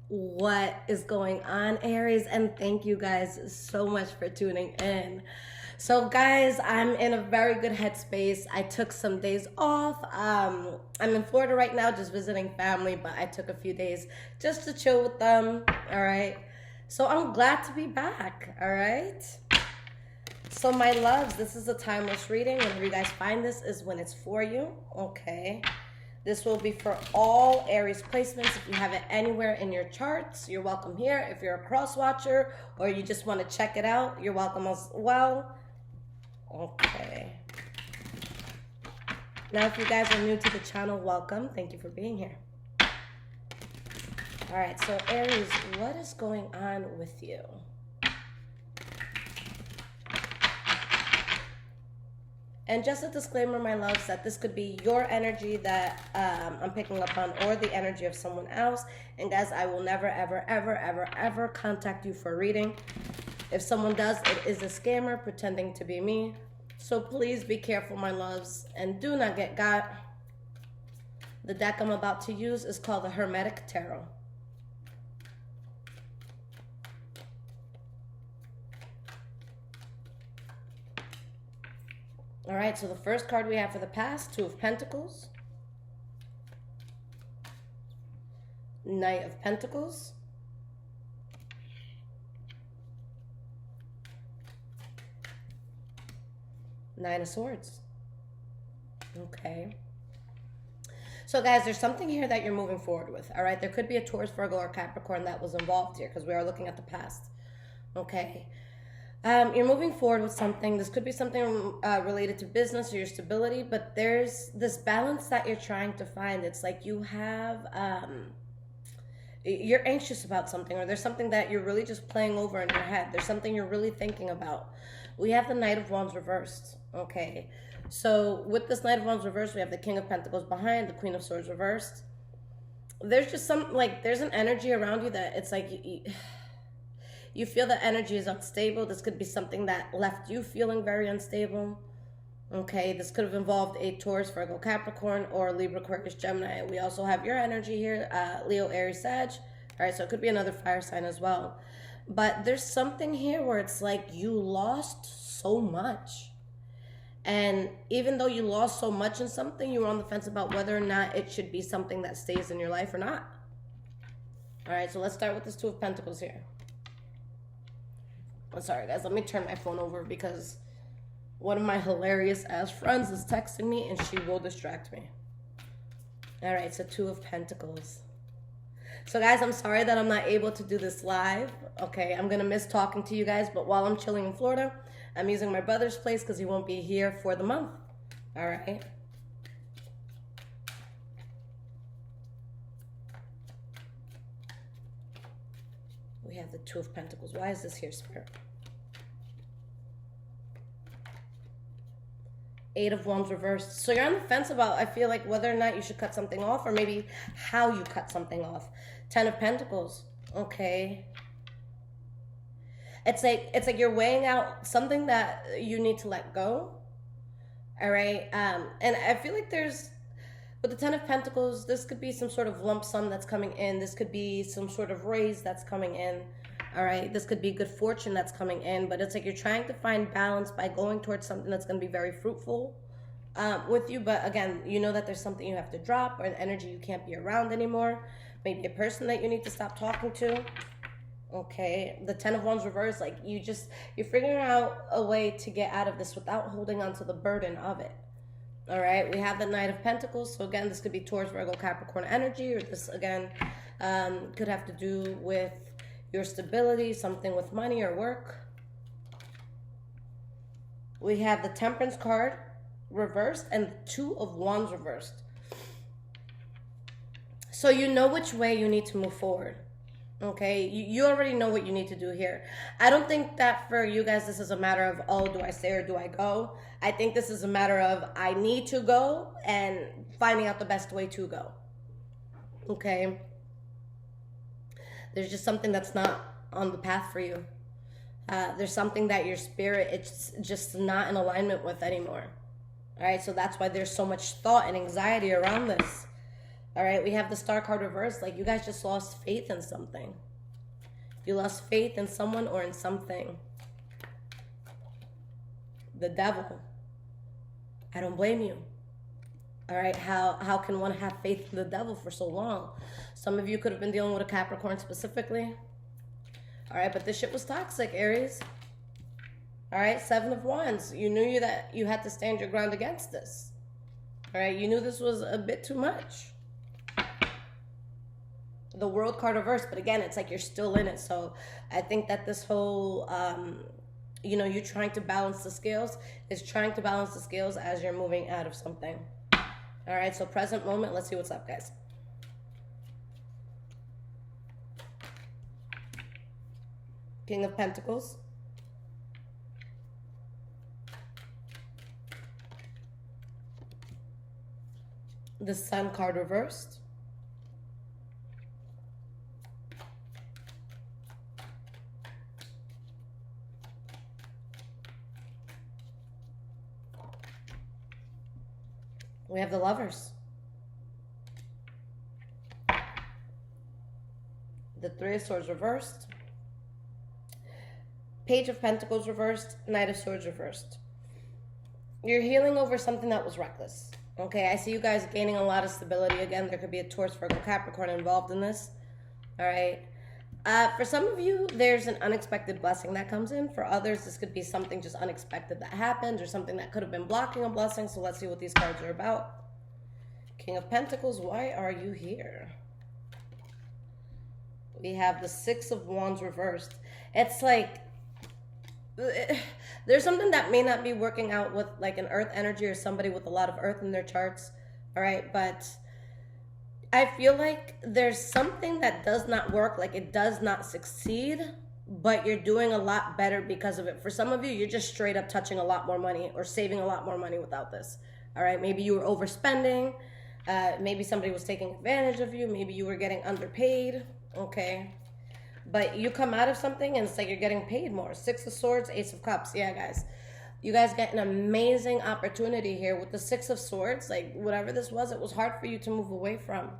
What is going on, Aries? And thank you guys so much for tuning in. So guys, I'm in a very good headspace. I took some days off. I'm in Florida right now just visiting family, but I took a few days just to chill with them. All right, so I'm glad to be back. All right, so my loves, this is a timeless reading. Whenever you guys find this is when it's for you. Okay, this will be for all Aries placements. If you have it anywhere in your charts, you're welcome here. If you're a cross watcher or you just want to check it out, you're welcome as well. Okay. Now, if you guys are new to the channel, welcome. Thank you for being here. All right, so Aries, what is going on with you? And just a disclaimer, my loves, that this could be your energy that I'm picking up on or the energy of someone else. And guys, I will never, ever, ever, ever, ever contact you for a reading. If someone does, it is a scammer pretending to be me. So please be careful, my loves, and do not get got. The deck I'm about to use is called the Hermetic Tarot. All right, so the first card we have for the past, Two of Pentacles. Knight of Pentacles. Nine of Swords. Okay. So guys, there's something here that you're moving forward with. All right. There could be a Taurus, Virgo, or Capricorn that was involved here because we are looking at the past. Okay. You're moving forward with something. This could be something related to business or your stability, but there's this balance that you're trying to find. It's like you have, you're anxious about something, or there's something that you're really just playing over in your head. There's something you're really thinking about. We have the Knight of Wands reversed. Okay, so with this Knight of Wands reversed, we have the King of Pentacles behind, the Queen of Swords reversed. There's just some, like, there's an energy around you that it's like you feel the energy is unstable. This could be something that left you feeling very unstable. Okay, this could have involved a Taurus, Virgo, Capricorn, or Libra, Aquarius, Gemini. We also have your energy here, Leo, Aries, Sag. All right, so it could be another fire sign as well. But there's something here where it's like you lost so much. And even though you lost so much in something, you were on the fence about whether or not it should be something that stays in your life or not. All right, so let's start with this Two of Pentacles here. I'm sorry, guys. Let me turn my phone over because one of my hilarious ass friends is texting me and she will distract me. All right, so Two of Pentacles. So guys, I'm sorry that I'm not able to do this live. Okay, I'm going to miss talking to you guys, but while I'm chilling in Florida, I'm using my brother's place because he won't be here for the month. All right. We have the Two of Pentacles. Why is this here, Spirit? Eight of Wands reversed. So you're on the fence about, I feel like, whether or not you should cut something off or maybe how you cut something off. Ten of Pentacles. Okay. It's like you're weighing out something that you need to let go. All right. And I feel like there's, with the Ten of Pentacles, this could be some sort of lump sum that's coming in. This could be some sort of raise that's coming in. All right. This could be good fortune that's coming in. But it's like you're trying to find balance by going towards something that's going to be very fruitful with you. But again, you know that there's something you have to drop or an energy you can't be around anymore. Maybe a person that you need to stop talking to. Okay. The Ten of Wands reversed, like you're figuring out a way to get out of this without holding on to the burden of it. All right, we have the Knight of Pentacles. So again, this could be Taurus, Virgo, Capricorn energy, or this again could have to do with your stability, something with money or work. We have the Temperance card reversed and the Two of Wands reversed. So you know which way you need to move forward. Okay, you already know what you need to do here. I don't think that for you guys, this is a matter of, oh, do I stay or do I go? I think this is a matter of, I need to go and finding out the best way to go. Okay. There's just something that's not on the path for you. There's something that your spirit, it's just not in alignment with anymore. All right, so that's why there's so much thought and anxiety around this. All right, we have the Star card reversed. Like, you guys just lost faith in something. You lost faith in someone or in something. The Devil. I don't blame you. All right, how can one have faith in the Devil for so long? Some of you could have been dealing with a Capricorn specifically. All right, but this shit was toxic, Aries. All right, 7 of Wands. You knew that you had to stand your ground against this. All right, you knew this was a bit too much. The World card reversed, but again, it's like you're still in it. So I think that this whole, you know, you trying to balance the scales is trying to balance the scales as you're moving out of something. All right, so present moment. Let's see what's up, guys. King of Pentacles. The Sun card reversed. We have the Lovers. The Three of Swords reversed. Page of Pentacles reversed. Knight of Swords reversed. You're healing over something that was reckless. Okay, I see you guys gaining a lot of stability. Again, there could be a Taurus, Virgo, Capricorn involved in this. All right. For some of you, there's an unexpected blessing that comes in. For others, this could be something just unexpected that happens or something that could have been blocking a blessing. So let's see what these cards are about. King of Pentacles, why are you here? We have the Six of Wands reversed. It's like there's something that may not be working out with like an earth energy or somebody with a lot of earth in their charts. All right, but I feel like there's something that does not work, like it does not succeed, but you're doing a lot better because of it. For some of you, you're just straight up touching a lot more money or saving a lot more money without this. All right, maybe you were overspending. Maybe somebody was taking advantage of you. Maybe you were getting underpaid. Okay. But you come out of something and it's like you're getting paid more. Six of Swords, Ace of Cups. Yeah, guys. You guys get an amazing opportunity here with the Six of Swords. Like, whatever this was, it was hard for you to move away from.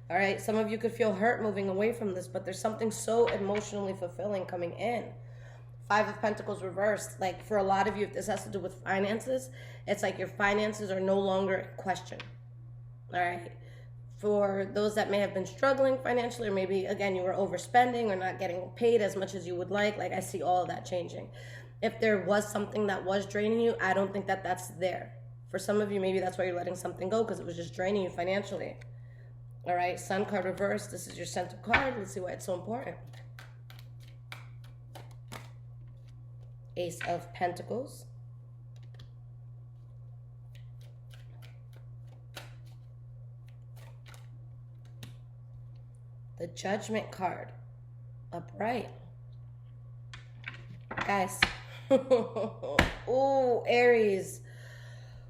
All right? Some of you could feel hurt moving away from this, but there's something so emotionally fulfilling coming in. Five of Pentacles reversed. Like, for a lot of you, if this has to do with finances, it's like your finances are no longer in question. All right? For those that may have been struggling financially, or maybe, again, you were overspending or not getting paid as much as you would like I see all of that changing. If there was something that was draining you, I don't think that that's there. For some of you, maybe that's why you're letting something go, because it was just draining you financially. All right, Sun card reversed. This is your center card. Let's see why it's so important. Ace of Pentacles. The Judgment card. Upright. Guys. Oh, Aries.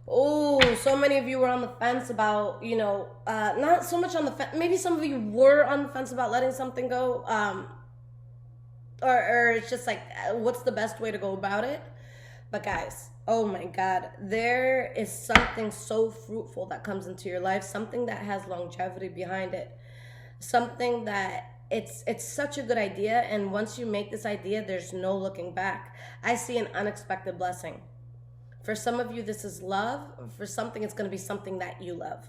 Oh, so many of you were on the fence about, you know, not so much on the fence. Maybe some of you were on the fence about letting something go. Or it's just like, what's the best way to go about it? But guys, oh my God, there is something so fruitful that comes into your life. Something that has longevity behind it. Something that it's such a good idea, and once you make this idea, there's no looking back. I see an unexpected blessing. For some of you, this is love. For something, it's going to be something that you love.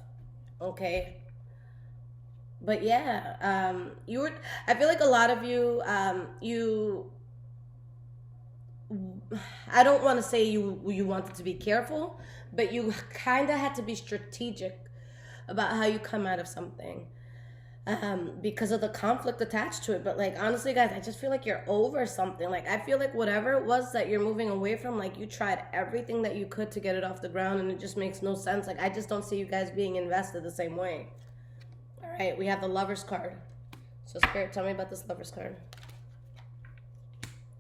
Okay? But yeah, I feel like a lot of you, I don't want to say you wanted to be careful, but you kind of had to be strategic about how you come out of something. Because of the conflict attached to it. But like, honestly, guys, I just feel like you're over something. Like, I feel like whatever it was that you're moving away from, like, you tried everything that you could to get it off the ground, and it just makes no sense. Like, I just don't see you guys being invested the same way. All right, we have the Lovers card. So Spirit, tell me about this Lovers card.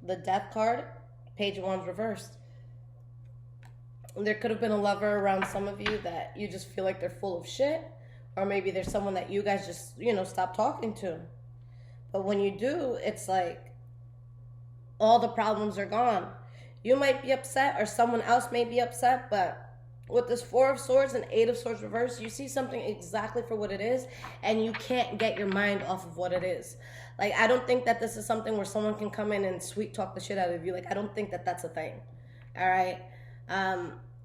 The Death card, Page of Wands reversed. There could have been a lover around some of you that you just feel like they're full of shit. Or maybe there's someone that you guys just, you know, stop talking to. But when you do, it's like all the problems are gone. You might be upset or someone else may be upset, but With this Four of Swords and Eight of Swords reversed, you see something exactly for what it is, and you can't get your mind off of what it is. Like, I don't think that this is something where someone can come in and sweet talk the shit out of you. Like, I don't think that that's a thing. All right?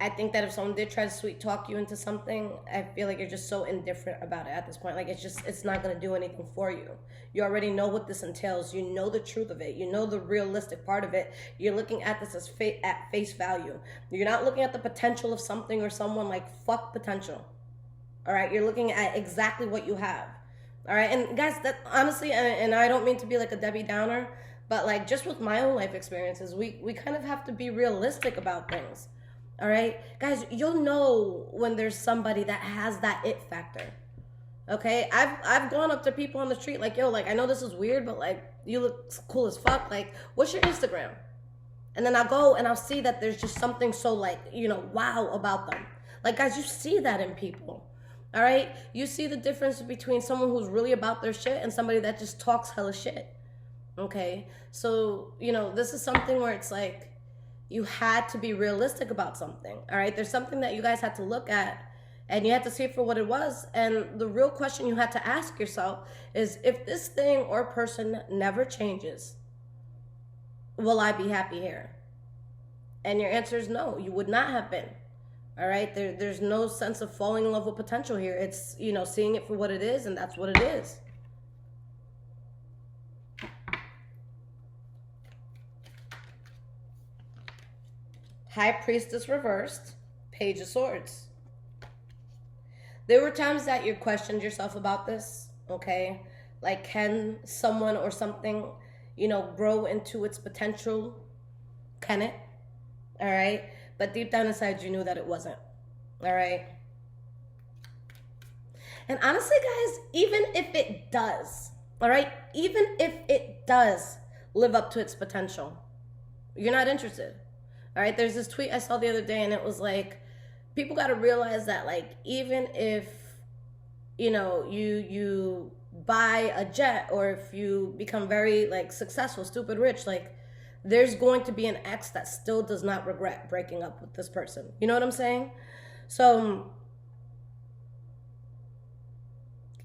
I think that if someone did try to sweet talk you into something, I feel like you're just so indifferent about it at this point. Like, it's not going to do anything for you. You already know what this entails. You know the truth of it. You know the realistic part of it. You're looking at this as at face value. You're not looking at the potential of something or someone. Like, fuck potential. All right? You're looking at exactly what you have. All right? And guys, that honestly, and I don't mean to be like a Debbie Downer, but like just with my own life experiences, we kind of have to be realistic about things. All right, guys, you'll know when there's somebody that has that it factor. Okay, I've gone up to people on the street like, yo, like, I know this is weird, but like, you look cool as fuck. Like, what's your Instagram? And then I'll go and I'll see that there's just something so like, you know, wow about them. Like, guys, you see that in people. All right, you see the difference between someone who's really about their shit and somebody that just talks hella shit. Okay, so, you know, this is something where it's like, you had to be realistic about something, all right? There's something that you guys had to look at, and you had to see it for what it was. And the real question you had to ask yourself is, if this thing or person never changes, will I be happy here? And your answer is no, you would not have been, all right? There's no sense of falling in love with potential here. It's, you know, seeing it for what it is, and that's what it is. High Priestess reversed, Page of Swords. There were times that you questioned yourself about this, okay? Like, can someone or something, you know, grow into its potential? Can it? All right? But deep down inside, you knew that it wasn't. All right? And honestly, guys, even if it does, all right? Even if it does live up to its potential, you're not interested. All right, there's this tweet I saw the other day, and it was like, people got to realize that, like, even if, you know, you buy a jet, or if you become very, like, successful, stupid rich, like, there's going to be an ex that still does not regret breaking up with this person. You know what I'm saying? So,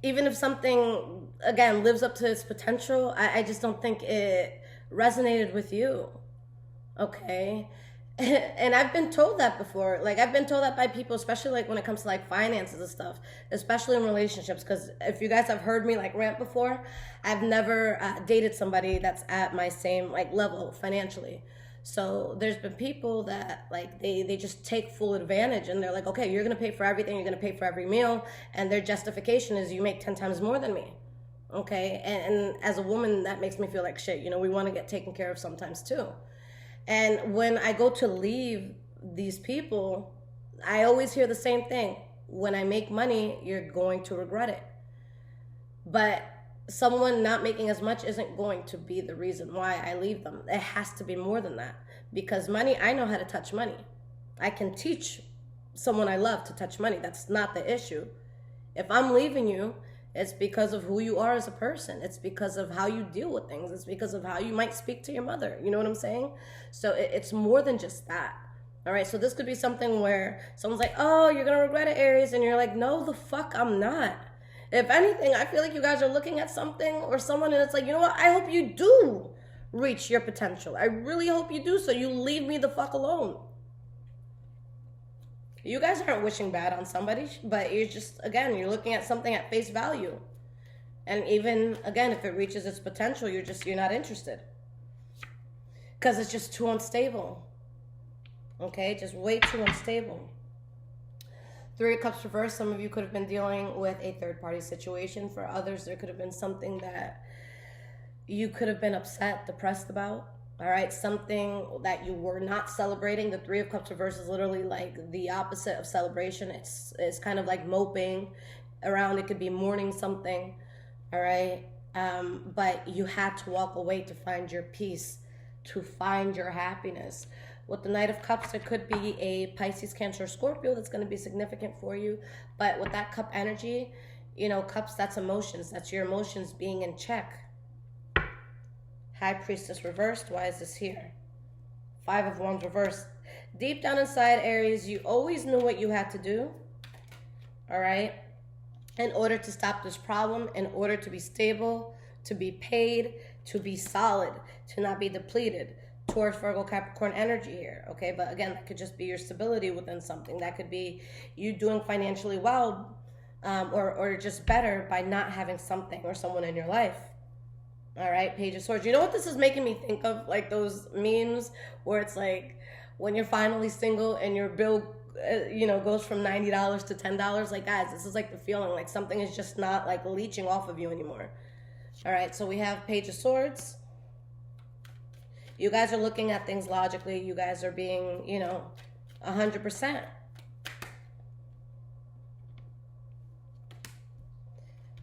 even if something, again, lives up to its potential, I just don't think it resonated with you. Okay? And I've been told that before. Like, I've been told that by people, especially like when it comes to like finances and stuff, especially in relationships. Because if you guys have heard me like rant before, I've never dated somebody that's at my same like level financially. So there's been people that like they just take full advantage, and they're like, okay, you're gonna pay for everything, you're gonna pay for every meal, and their justification is you make 10 times more than me. Okay, and as a woman, that makes me feel like shit. You know, we want to get taken care of sometimes too. And when I go to leave these people, I always hear the same thing. When I make money, you're going to regret it. But someone not making as much isn't going to be the reason why I leave them. It has to be more than that. Because money, I know how to touch money. I can teach someone I love to touch money. That's not the issue. If I'm leaving you, it's because of who you are as a person. It's because of how you deal with things. It's because of how you might speak to your mother. You know what I'm saying? So it's more than just that. All right, so this could be something where someone's like, oh, you're going to regret it, Aries. And you're like, no, the fuck, I'm not. If anything, I feel like you guys are looking at something or someone, and it's like, you know what? I hope you do reach your potential. I really hope you do, so you leave me the fuck alone. You guys aren't wishing bad on somebody, but you're just, again, you're looking at something at face value. And even, again, if it reaches its potential, you're not interested. Because it's just too unstable. Okay, just way too unstable. Three of Cups reversed. Some of you could have been dealing with a third-party situation. For others, there could have been something that you could have been upset, depressed about. All right, something that you were not celebrating. The Three of Cups reverse is literally like the opposite of celebration. It's kind of like moping around. It could be mourning something. All right, but you had to walk away to find your peace, to find your happiness. With the Knight of Cups, there could be a Pisces, Cancer, or Scorpio that's going to be significant for you. But with that cup energy, you know, cups, that's emotions. That's your emotions being in check. High Priestess reversed. Why is this here? Five of Wands reversed. Deep down inside, Aries, you always knew what you had to do, all right, in order to stop this problem, in order to be stable, to be paid, to be solid, to not be depleted. Taurus, Virgo, Capricorn energy here, okay? But again, that could just be your stability within something. That could be you doing financially well, or just better by not having something or someone in your life. All right, Page of Swords. You know what this is making me think of? Like those memes where it's like when you're finally single and your bill, goes from $90 to $10. Like, guys, this is like the feeling like something is just not like leeching off of you anymore. All right, so we have Page of Swords. You guys are looking at things logically. You guys are being, 100%.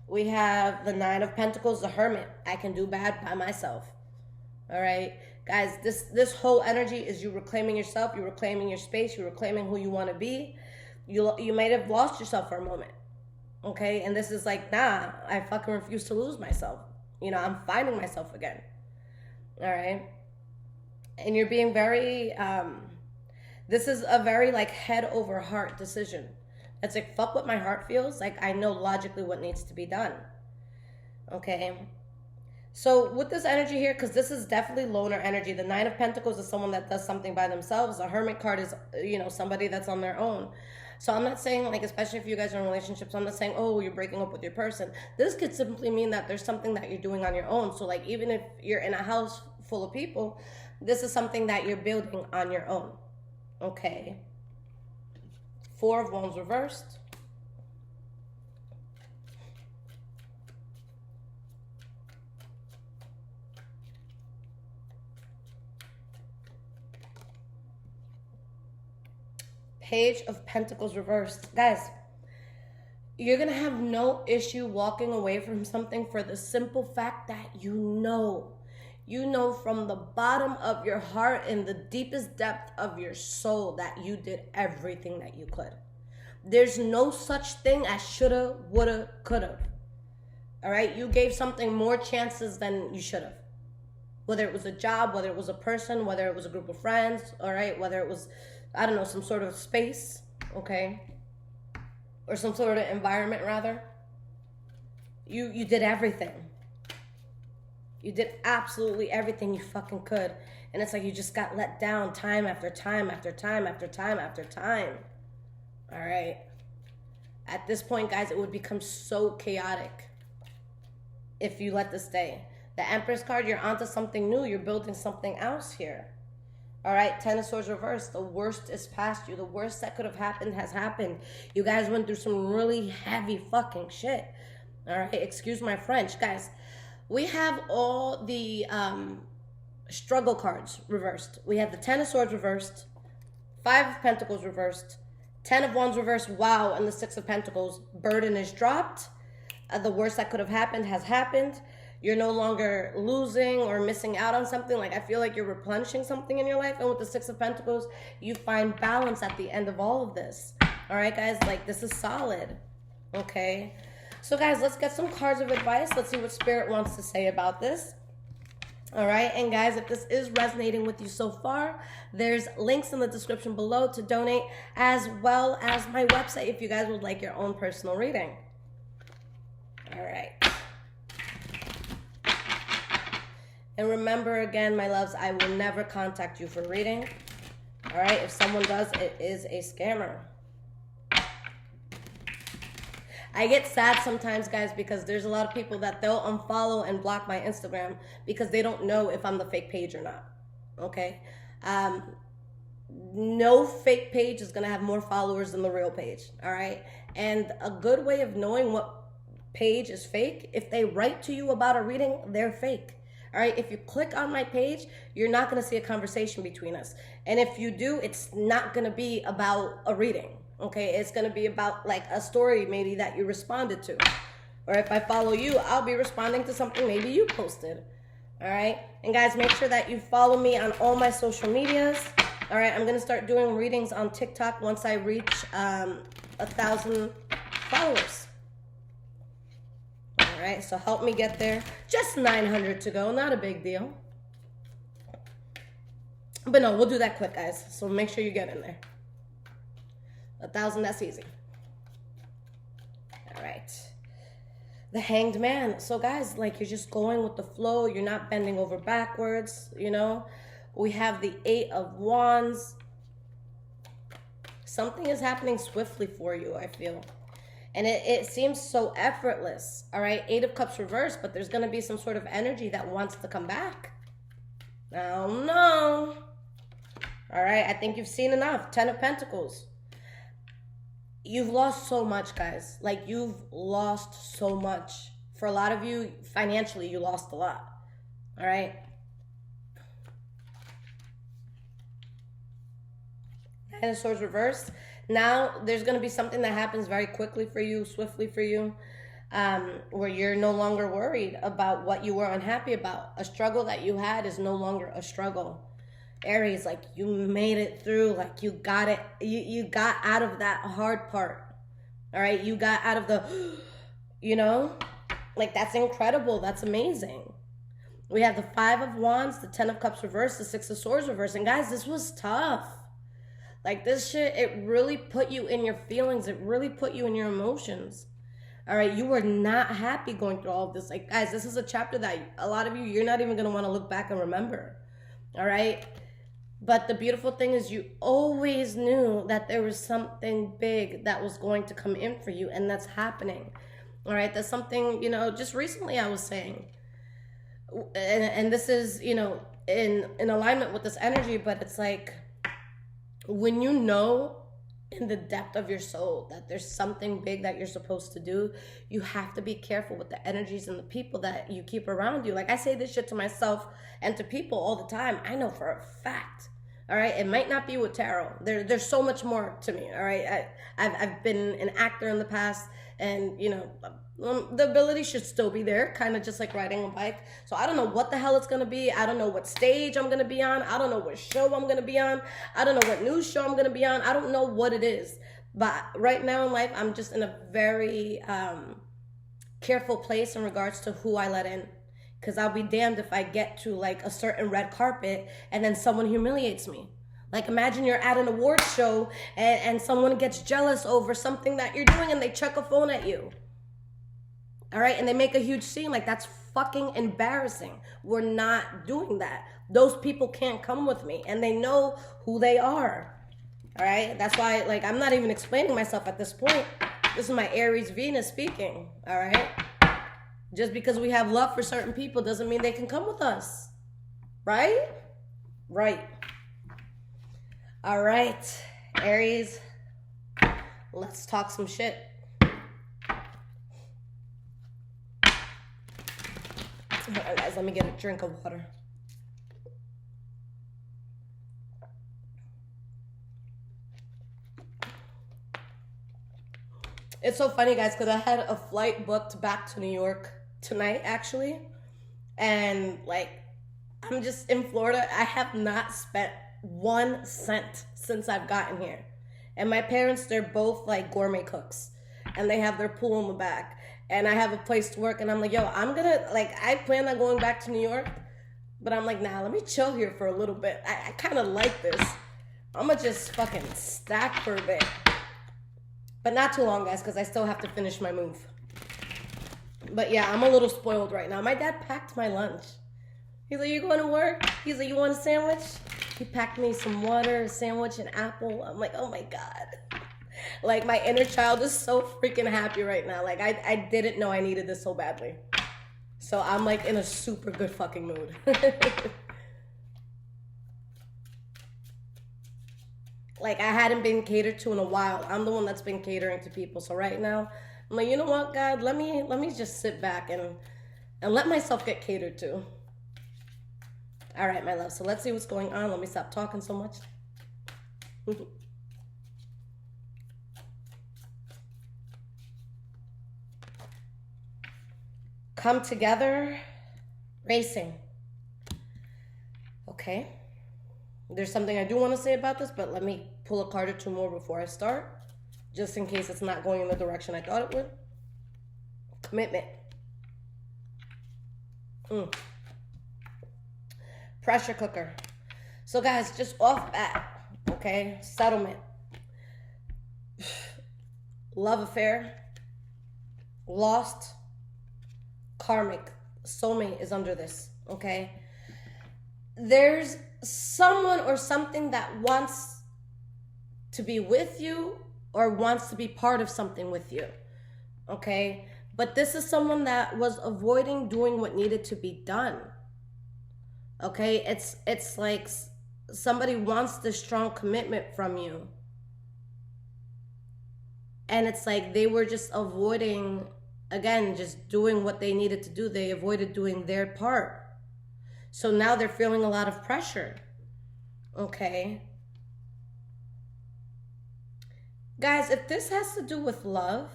We have the Nine of Pentacles, the Hermit. I can do bad by myself. All right, guys, this whole energy is you reclaiming yourself, you reclaiming your space, you reclaiming who you want to be. You might have lost yourself for a moment, okay? And this is like, nah, I fucking refuse to lose myself. I'm finding myself again. All right, and you're being very. This is a very like head over heart decision. It's like, fuck what my heart feels. Like, I know logically what needs to be done. Okay. So with this energy here, because this is definitely loner energy. The Nine of Pentacles is someone that does something by themselves. The Hermit card is, somebody that's on their own. So I'm not saying, like, especially if you guys are in relationships, I'm not saying, oh, you're breaking up with your person. This could simply mean that there's something that you're doing on your own. So, like, even if you're in a house full of people, this is something that you're building on your own. Okay. Four of Wands reversed. Page of Pentacles reversed. Guys, you're going to have no issue walking away from something for the simple fact that you know from the bottom of your heart and the deepest depth of your soul that you did everything that you could. There's no such thing as shoulda, woulda, coulda. All right? You gave something more chances than you should have. Whether it was a job, whether it was a person, whether it was a group of friends, all right? Whether it was, I don't know, some sort of space, okay? Or some sort of environment, rather. You did everything. You did absolutely everything you fucking could. And it's like you just got let down time after time after time after time after time. All right? At this point, guys, it would become so chaotic if you let this stay. The Empress card, you're onto something new. You're building something else here. All right, Ten of Swords reversed. The worst is past you. The worst that could have happened has happened. You guys went through some really heavy fucking shit. All right, excuse my French. Guys, we have all the struggle cards reversed. We have the Ten of Swords reversed, Five of Pentacles reversed, Ten of Wands reversed, wow, and the Six of Pentacles. Burden is dropped. The worst that could have happened has happened. You're no longer losing or missing out on something. Like, I feel like you're replenishing something in your life. And with the Six of Pentacles, you find balance at the end of all of this. All right, guys? Like, this is solid. Okay? So, guys, let's get some cards of advice. Let's see what Spirit wants to say about this. All right? And, guys, if this is resonating with you so far, there's links in the description below to donate, as well as my website if you guys would like your own personal reading. All right. And remember, again, my loves, I will never contact you for reading. All right? If someone does, it is a scammer. I get sad sometimes, guys, because there's a lot of people that they'll unfollow and block my Instagram because they don't know if I'm the fake page or not. Okay? No fake page is going to have more followers than the real page. All right? And a good way of knowing what page is fake, if they write to you about a reading, they're fake. All right, if you click on my page, you're not going to see a conversation between us. And if you do, it's not going to be about a reading, okay? It's going to be about like a story maybe that you responded to. Or if I follow you, I'll be responding to something maybe you posted, all right? And guys, make sure that you follow me on all my social medias. All right, I'm going to start doing readings on TikTok once I reach 1,000 followers. All right, so help me get there. Just 900 to go, not a big deal. But no, we'll do that quick, guys. So make sure you get in there. 1,000, that's easy. All right. The Hanged Man. So guys, like, you're just going with the flow. You're not bending over backwards, you know. We have the 8 of Wands. Something is happening swiftly for you, I feel. And it seems so effortless, all right? 8 of Cups reversed, but there's going to be some sort of energy that wants to come back. Oh, no. All right, I think you've seen enough. 10 of Pentacles. You've lost so much, guys. Like, you've lost so much. For a lot of you, financially, you lost a lot, all right? Nine of Swords reversed. Now, there's going to be something that happens very quickly for you, swiftly for you, where you're no longer worried about what you were unhappy about. A struggle that you had is no longer a struggle. Aries, like, you made it through. Like, you got it. You got out of that hard part. All right? You got out of the, you know? Like, that's incredible. That's amazing. We have the 5 of Wands, the 10 of Cups reversed, the 6 of Swords reversed. And guys, this was tough. Like, this shit, it really put you in your feelings. It really put you in your emotions. All right? You were not happy going through all of this. Like, guys, this is a chapter that a lot of you, you're not even going to want to look back and remember. All right? But the beautiful thing is you always knew that there was something big that was going to come in for you, and that's happening. All right? That's something, you know, just recently I was saying. And this is, you know, in alignment with this energy, but it's like, when you know in the depth of your soul that there's something big that you're supposed to do, you have to be careful with the energies and the people that you keep around you. Like, I say this shit to myself and to people all the time. I know for a fact, all right? It might not be with tarot. There's so much more to me, all right? I've been an actor in the past, and, you know, the ability should still be there, kind of just like riding a bike. So I don't know what the hell it's going to be. I don't know what stage I'm going to be on. I don't know what show I'm going to be on. I don't know what news show I'm going to be on. I don't know what it is. But right now in life, I'm just in a very careful place in regards to who I let in. Because I'll be damned if I get to, like, a certain red carpet and then someone humiliates me. Like, imagine you're at an awards show and someone gets jealous over something that you're doing and they chuck a phone at you. All right? And they make a huge scene. Like, that's fucking embarrassing. We're not doing that. Those people can't come with me, and they know who they are. All right? That's why, like, I'm not even explaining myself at this point. This is my Aries Venus speaking. All right? Just because we have love for certain people doesn't mean they can come with us. Right? Right. All right, Aries, let's talk some shit. All right, guys, let me get a drink of water. It's so funny, guys, because I had a flight booked back to New York tonight, actually. And, like, I'm just in Florida. I have not spent 1 cent since I've gotten here. And my parents, they're both like gourmet cooks, and they have their pool in the back, and I have a place to work. And I'm like, yo, I'm gonna, like, I plan on going back to New York, but I'm like, nah, let me chill here for a little bit. I kind of like this. I'm gonna just fucking stack for a bit, but not too long, guys, because I still have to finish my move. But yeah, I'm a little spoiled right now. My dad packed my lunch. He's like, you going to work? He's like, you want a sandwich? He packed me some water, a sandwich, an apple. I'm like, oh my God. Like, my inner child is so freaking happy right now. Like, I didn't know I needed this so badly. So I'm like in a super good fucking mood. Like, I hadn't been catered to in a while. I'm the one that's been catering to people. So right now, I'm like, you know what, God, let me just sit back and let myself get catered to. All right, my love. So let's see what's going on. Let me stop talking so much. Come together, racing. Okay. There's something I do want to say about this, but let me pull a card or two more before I start, just in case it's not going in the direction I thought it would. Commitment. Pressure cooker. So guys, just off bat, okay, settlement, love affair, lost, karmic, soulmate is under this, okay? There's someone or something that wants to be with you or wants to be part of something with you, okay? But this is someone that was avoiding doing what needed to be done, okay? It's like somebody wants this strong commitment from you, and it's like they were just avoiding, again, just doing what they needed to do. They avoided doing their part. So now they're feeling a lot of pressure, okay? Guys, if this has to do with love,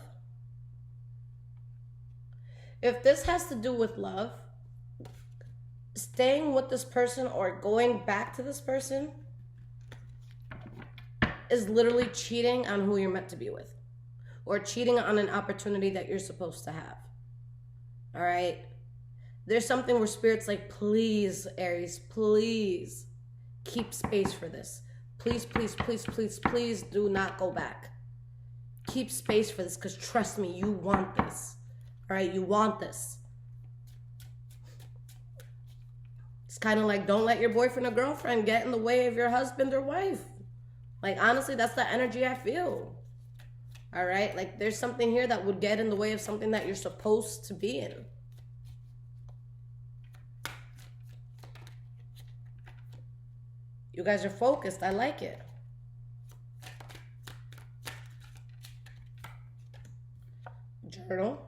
staying with this person or going back to this person is literally cheating on who you're meant to be with, or cheating on an opportunity that you're supposed to have. All right? There's something where Spirit's like, please, Aries, please keep space for this. Please, please, please, please, please do not go back. Keep space for this, because trust me, you want this. All right? You want this. It's kind of like, don't let your boyfriend or girlfriend get in the way of your husband or wife. Like, honestly, that's the energy I feel. All right? Like, there's something here that would get in the way of something that you're supposed to be in. You guys are focused. I like it. Journal.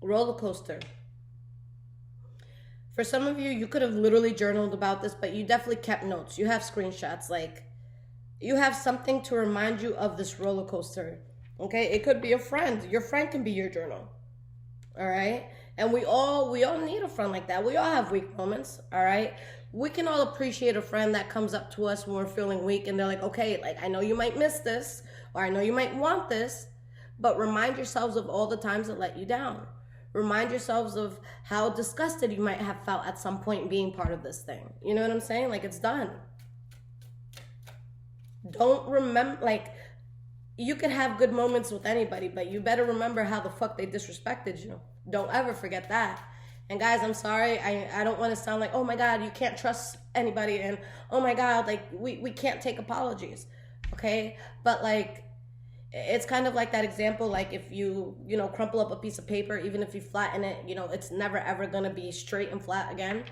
Roller coaster. For some of you, you could have literally journaled about this, but you definitely kept notes. You have screenshots. Like, you have something to remind you of this roller coaster. Okay? It could be a friend. Your friend can be your journal. All right? And we all need a friend like that. We all have weak moments. All right? We can all appreciate a friend that comes up to us when we're feeling weak, and they're like, okay, like, I know you might miss this, or I know you might want this, but remind yourselves of all the times that let you down. Remind yourselves of how disgusted you might have felt at some point being part of this thing. You know what I'm saying? Like, it's done. Don't remember, like, you can have good moments with anybody, but you better remember how the fuck they disrespected you. Don't ever forget that. And guys, I'm sorry. I don't want to sound like, oh my God, you can't trust anybody. And oh my God, like, we can't take apologies. Okay? But like, it's kind of like that example, like if you crumple up a piece of paper, even if you flatten it, it's never ever going to be straight and flat again.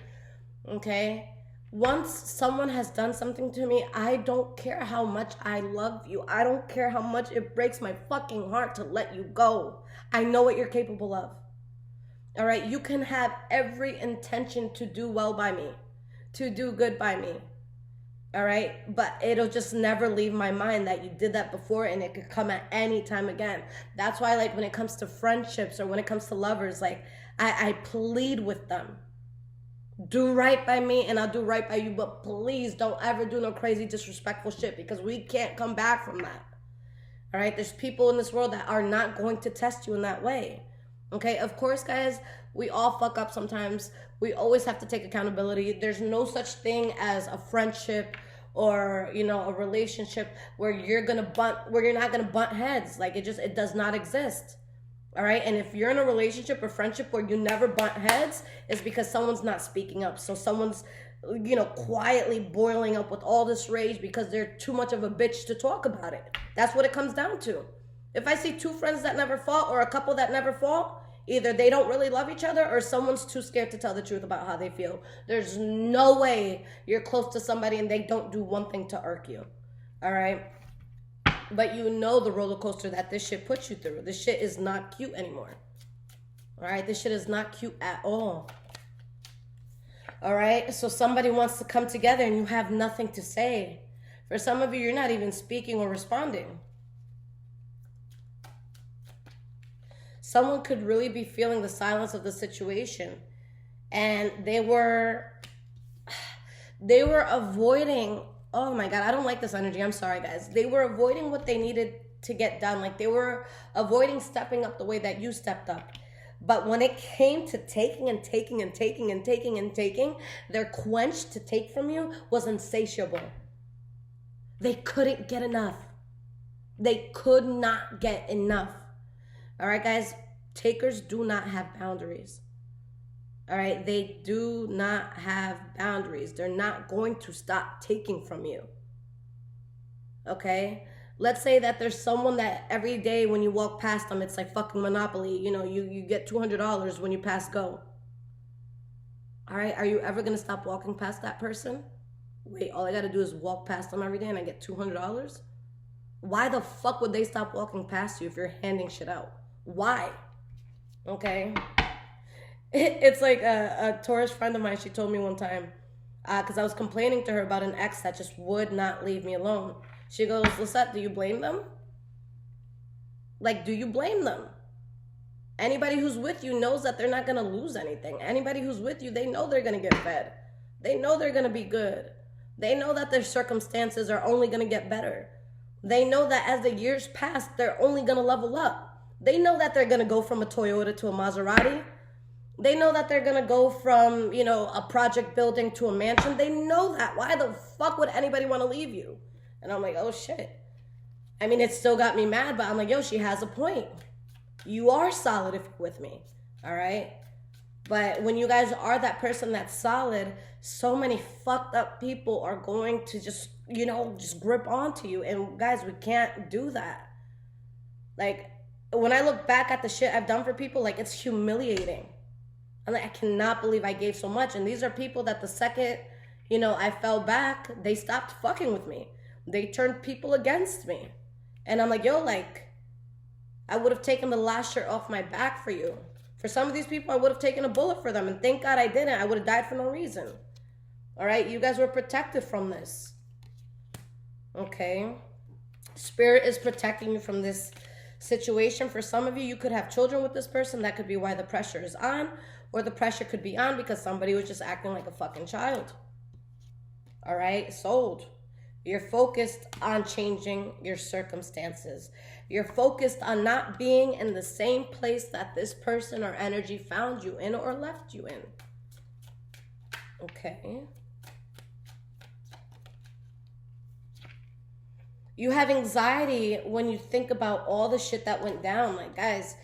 Okay? Once someone has done something to me, I don't care how much I love you. I don't care how much it breaks my fucking heart to let you go. I know what you're capable of. All right? You can have every intention to do well by me, to do good by me. All right? But it'll just never leave my mind that you did that before, and it could come at any time again. That's why, like, when it comes to friendships or when it comes to lovers, like, I plead with them. Do right by me and I'll do right by you, but please don't ever do no crazy disrespectful shit, because we can't come back from that. All right? There's people in this world that are not going to test you in that way. Okay? Of course, guys, we all fuck up sometimes. We always have to take accountability. There's no such thing as a friendship or, a relationship where you're not going to butt heads. Like, it does not exist. All right? And if you're in a relationship or friendship where you never butt heads, it's because someone's not speaking up. So someone's, quietly boiling up with all this rage because they're too much of a bitch to talk about it. That's what it comes down to. If I see two friends that never fought or a couple that never fought, either they don't really love each other or someone's too scared to tell the truth about how they feel. There's no way you're close to somebody and they don't do one thing to irk you. All right? But the roller coaster that this shit puts you through. This shit is not cute anymore. All right? This shit is not cute at all. All right? So somebody wants to come together and you have nothing to say. For some of you, you're not even speaking or responding. Someone could really be feeling the silence of the situation, and they were avoiding, oh my God, I don't like this energy. I'm sorry, guys. They were avoiding what they needed to get done. Like, they were avoiding stepping up the way that you stepped up. But when it came to taking and taking and taking and taking and taking, their quench to take from you was insatiable. They couldn't get enough. They could not get enough. All right, guys, takers do not have boundaries. All right, they do not have boundaries. They're not going to stop taking from you. Okay? Let's say that there's someone that every day when you walk past them, it's like fucking Monopoly. You know, you get $200 when you pass go. All right, are you ever going to stop walking past that person? Wait, all I got to do is walk past them every day and I get $200? Why the fuck would they stop walking past you if you're handing shit out? Why? Okay? It's like a Taurus friend of mine, she told me one time, because I was complaining to her about an ex that just would not leave me alone. She goes, Lisette, do you blame them? Like, do you blame them? Anybody who's with you knows that they're not going to lose anything. Anybody who's with you, they know they're going to get fed. They know they're going to be good. They know that their circumstances are only going to get better. They know that as the years pass, they're only going to level up. They know that they're going to go from a Toyota to a Maserati. They know that they're going to go from, you know, a project building to a mansion. They know that. Why the fuck would anybody want to leave you? And I'm like, oh shit. I mean, it still got me mad, but I'm like, yo, she has a point. You are solid if you're with me. All right? But when you guys are that person that's solid, so many fucked up people are going to just, you know, just grip onto you. And guys, we can't do that. Like, when I look back at the shit I've done for people, like, it's humiliating. I'm like, I cannot believe I gave so much. And these are people that the second, you know, I fell back, they stopped fucking with me. They turned people against me. And I'm like, yo, like, I would have taken the last shirt off my back for you. For some of these people, I would have taken a bullet for them. And thank God I didn't. I would have died for no reason. All right? You guys were protected from this. Okay? Spirit is protecting you from this situation. For some of you, you could have children with this person. That could be why the pressure is on. Or the pressure could be on because somebody was just acting like a fucking child. All right? Sold. You're focused on changing your circumstances. You're focused on not being in the same place that this person or energy found you in or left you in. Okay. You have anxiety when you think about all the shit that went down. Like, guys,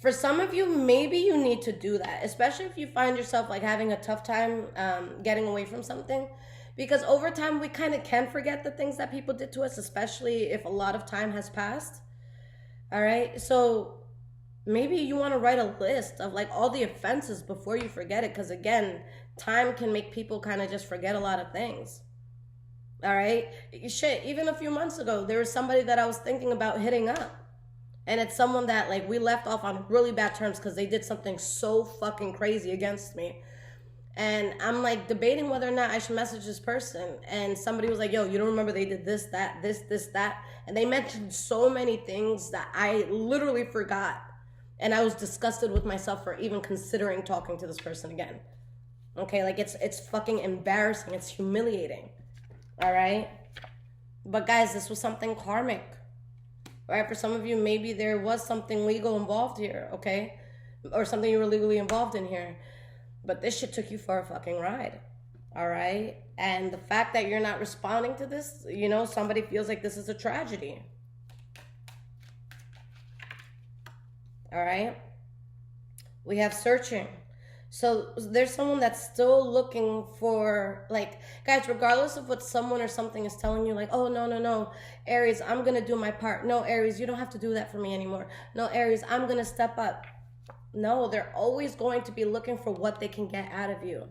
for some of you, maybe you need to do that, especially if you find yourself like having a tough time getting away from something. Because over time, we kind of can forget the things that people did to us, especially if a lot of time has passed. All right? So maybe you want to write a list of like all the offenses before you forget it. Because again, time can make people kind of just forget a lot of things. All right? Shit, even a few months ago, there was somebody that I was thinking about hitting up. And it's someone that like we left off on really bad terms because they did something so fucking crazy against me. And I'm like debating whether or not I should message this person. And somebody was like, yo, you don't remember they did this, that, this, that. And they mentioned so many things that I literally forgot. And I was disgusted with myself for even considering talking to this person again. Okay, like it's fucking embarrassing. It's humiliating. All right? But guys, this was something karmic. All right? For some of you, maybe there was something legal involved here, okay? Or something you were legally involved in here. But this shit took you for a fucking ride, all right? And the fact that you're not responding to this, you know, somebody feels like this is a tragedy. All right? We have searching. So there's someone that's still looking for, like, guys, regardless of what someone or something is telling you, like, oh, no, Aries, I'm going to do my part. No, Aries, you don't have to do that for me anymore. No, Aries, I'm going to step up. No, they're always going to be looking for what they can get out of you.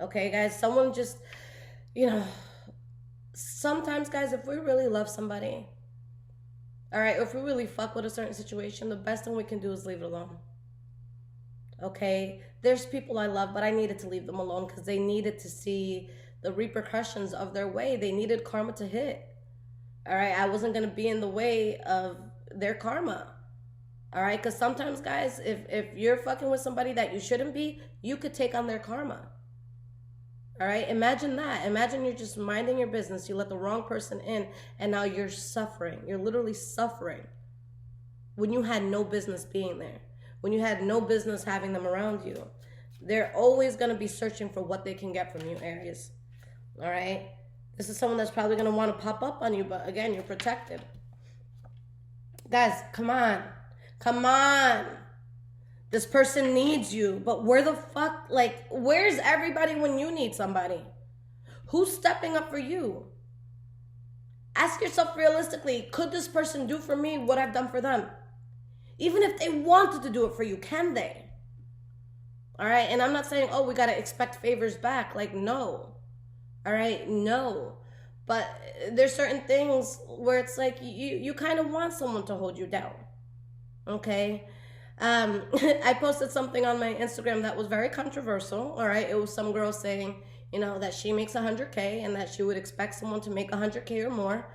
Okay, guys? Someone just, you know, sometimes, guys, if we really love somebody, all right, if we really fuck with a certain situation, the best thing we can do is leave it alone. Okay? There's people I love, but I needed to leave them alone because they needed to see the repercussions of their way. They needed karma to hit. All right? I wasn't going to be in the way of their karma. All right, because sometimes, guys, if you're fucking with somebody that you shouldn't be, you could take on their karma. All right, imagine that. Imagine you're just minding your business. You let the wrong person in, and now you're suffering. You're literally suffering when you had no business being there. when you had no business having them around you. They're always going to be searching for what they can get from you, Aries. All right? This is someone that's probably going to want to pop up on you, but again, you're protected. Guys, come on. Come on. This person needs you, but where the fuck, like, where's everybody when you need somebody? Who's stepping up for you? Ask yourself realistically, could this person do for me what I've done for them? Even if they wanted to do it for you, can they? All right, and I'm not saying, oh, we got to expect favors back. Like, no. All right, no. But there's certain things where it's like you kind of want someone to hold you down. Okay? I posted something on my Instagram that was very controversial. All right, it was some girl saying, you know, that she makes 100K and that she would expect someone to make 100K or more,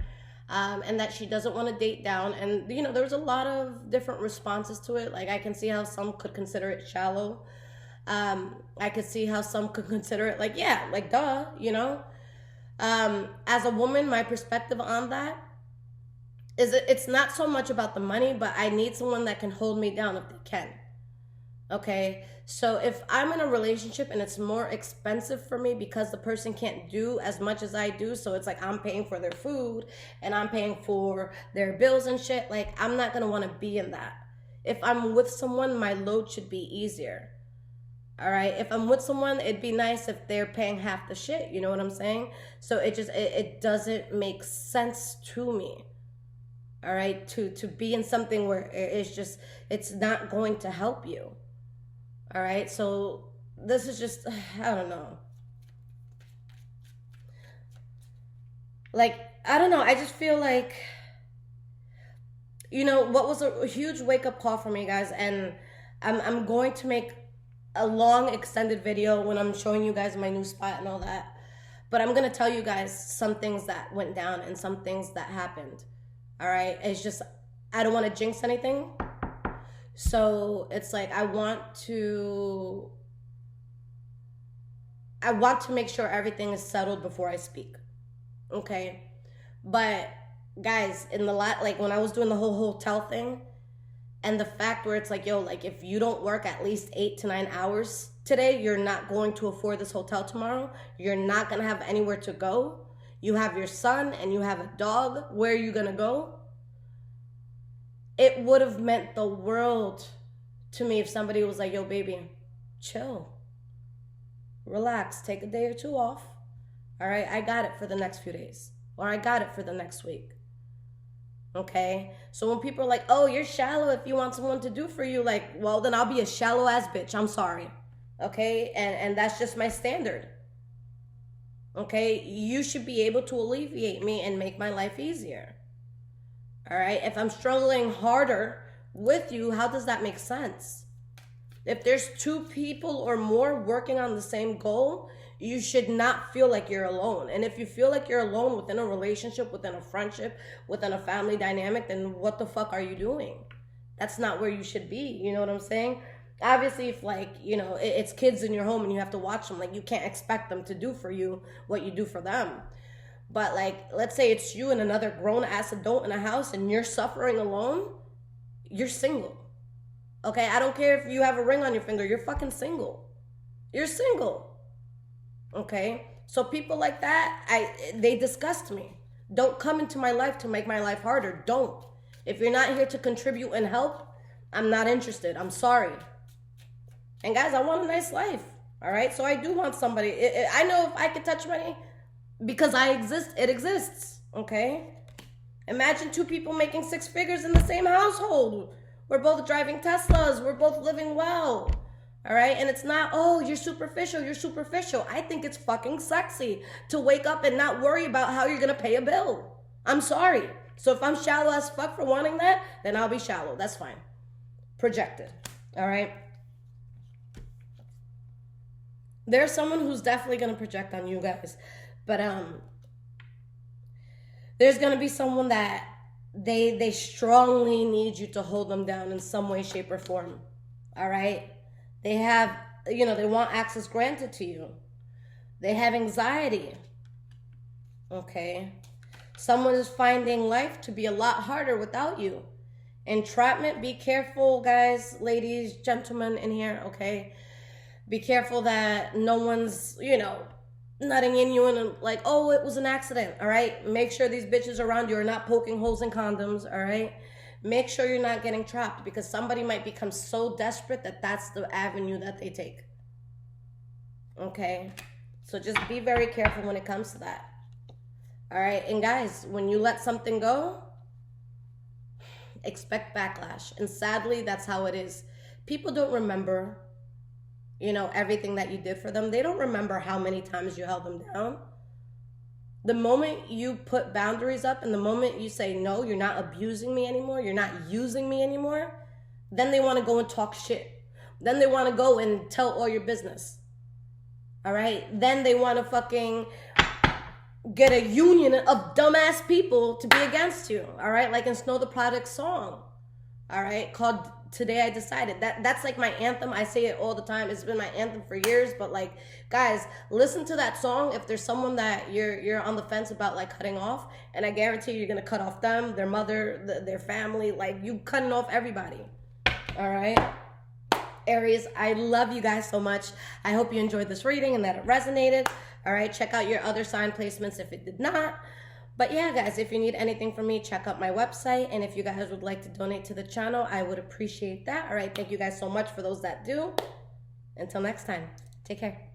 and that she doesn't want to date down. And, you know, there was a lot of different responses to it. Like, I can see how some could consider it shallow. I could see how some could consider it like, yeah, like, duh, you know. As a woman, my perspective on that is it's not so much about the money, but I need someone that can hold me down if they can. Okay, so if I'm in a relationship and it's more expensive for me because the person can't do as much as I do, so it's like I'm paying for their food and I'm paying for their bills and shit, like, I'm not gonna want to be in that. If I'm with someone, my load should be easier. All right, if I'm with someone, it'd be nice if they're paying half the shit, you know what I'm saying? So it doesn't make sense to me. All right, to be in something where it's not going to help you. All right, so this is just, I don't know. Like, I don't know, I just feel like, you know, what was a huge wake-up call for me, guys, and I'm going to make a long extended video when I'm showing you guys my new spot and all that. But I'm going to tell you guys some things that went down and some things that happened. All right, it's just, I don't want to jinx anything. So it's like I want to make sure everything is settled before I speak. Okay? But guys, in the like when I was doing the whole hotel thing and the fact where it's like, yo, like if you don't work at least 8 to 9 hours today, you're not going to afford this hotel tomorrow. You're not going to have anywhere to go. You have your son and you have a dog. Where are you going to go? It would have meant the world to me if somebody was like, yo, baby, chill. Relax. Take a day or two off. All right? I got it for the next few days. Or I got it for the next week. Okay? So when people are like, oh, you're shallow if you want someone to do for you, like, well, then I'll be a shallow ass bitch. I'm sorry. Okay? And that's just my standard. Okay? You should be able to alleviate me and make my life easier. All right? If I'm struggling harder with you, how does that make sense? If there's 2 people or more working on the same goal, you should not feel like you're alone. And if you feel like you're alone within a relationship, within a friendship, within a family dynamic, then what the fuck are you doing? That's not where you should be. You know what I'm saying? Obviously, if like, you know, it's kids in your home and you have to watch them, like you can't expect them to do for you what you do for them. But like, let's say it's you and another grown-ass adult in a house and you're suffering alone, you're single. Okay, I don't care if you have a ring on your finger, you're fucking single. You're single. Okay? So people like that, they disgust me. Don't come into my life to make my life harder. Don't. If you're not here to contribute and help, I'm not interested. I'm sorry. And guys, I want a nice life. All right? So I do want somebody. I know if I could touch money, because I exist, it exists, okay? Imagine 2 people making 6 figures in the same household. We're both driving Teslas. We're both living well, all right? And it's not, oh, you're superficial. I think it's fucking sexy to wake up and not worry about how you're going to pay a bill. I'm sorry. So if I'm shallow as fuck for wanting that, then I'll be shallow. That's fine. Projected, all right? There's someone who's definitely going to project on you guys. But there's going to be someone that they strongly need you to hold them down in some way, shape, or form. All right? They have, you know, they want access granted to you. They have anxiety. Okay? Someone is finding life to be a lot harder without you. Entrapment, be careful, guys, ladies, gentlemen in here, okay? Be careful that no one's, nutting in you and like, oh, it was an accident, all right? Make sure these bitches around you are not poking holes in condoms, all right? Make sure you're not getting trapped, because somebody might become so desperate that that's the avenue that they take, okay? So just be very careful when it comes to that, all right? And guys, when you let something go, expect backlash. And sadly, that's how it is. People don't remember, everything that you did for them. They don't remember how many times you held them down. The moment you put boundaries up and the moment you say, no, you're not abusing me anymore, you're not using me anymore, then they want to go and talk shit. Then they want to go and tell all your business. All right? Then they want to fucking get a union of dumbass people to be against you. All right? Like in Snow the Product's song. All right? Called Today I Decided. That's like my anthem. I say it all the time. It's been my anthem for years. But like, guys, listen to that song if there's someone that you're on the fence about like cutting off. And I guarantee you're going to cut off them, their mother, their family. Like, you cutting off everybody. All right? Aries, I love you guys so much. I hope you enjoyed this reading and that it resonated. All right, check out your other sign placements if it did not. But yeah, guys, if you need anything from me, check out my website. And if you guys would like to donate to the channel, I would appreciate that. All right, thank you guys so much for those that do. Until next time, take care.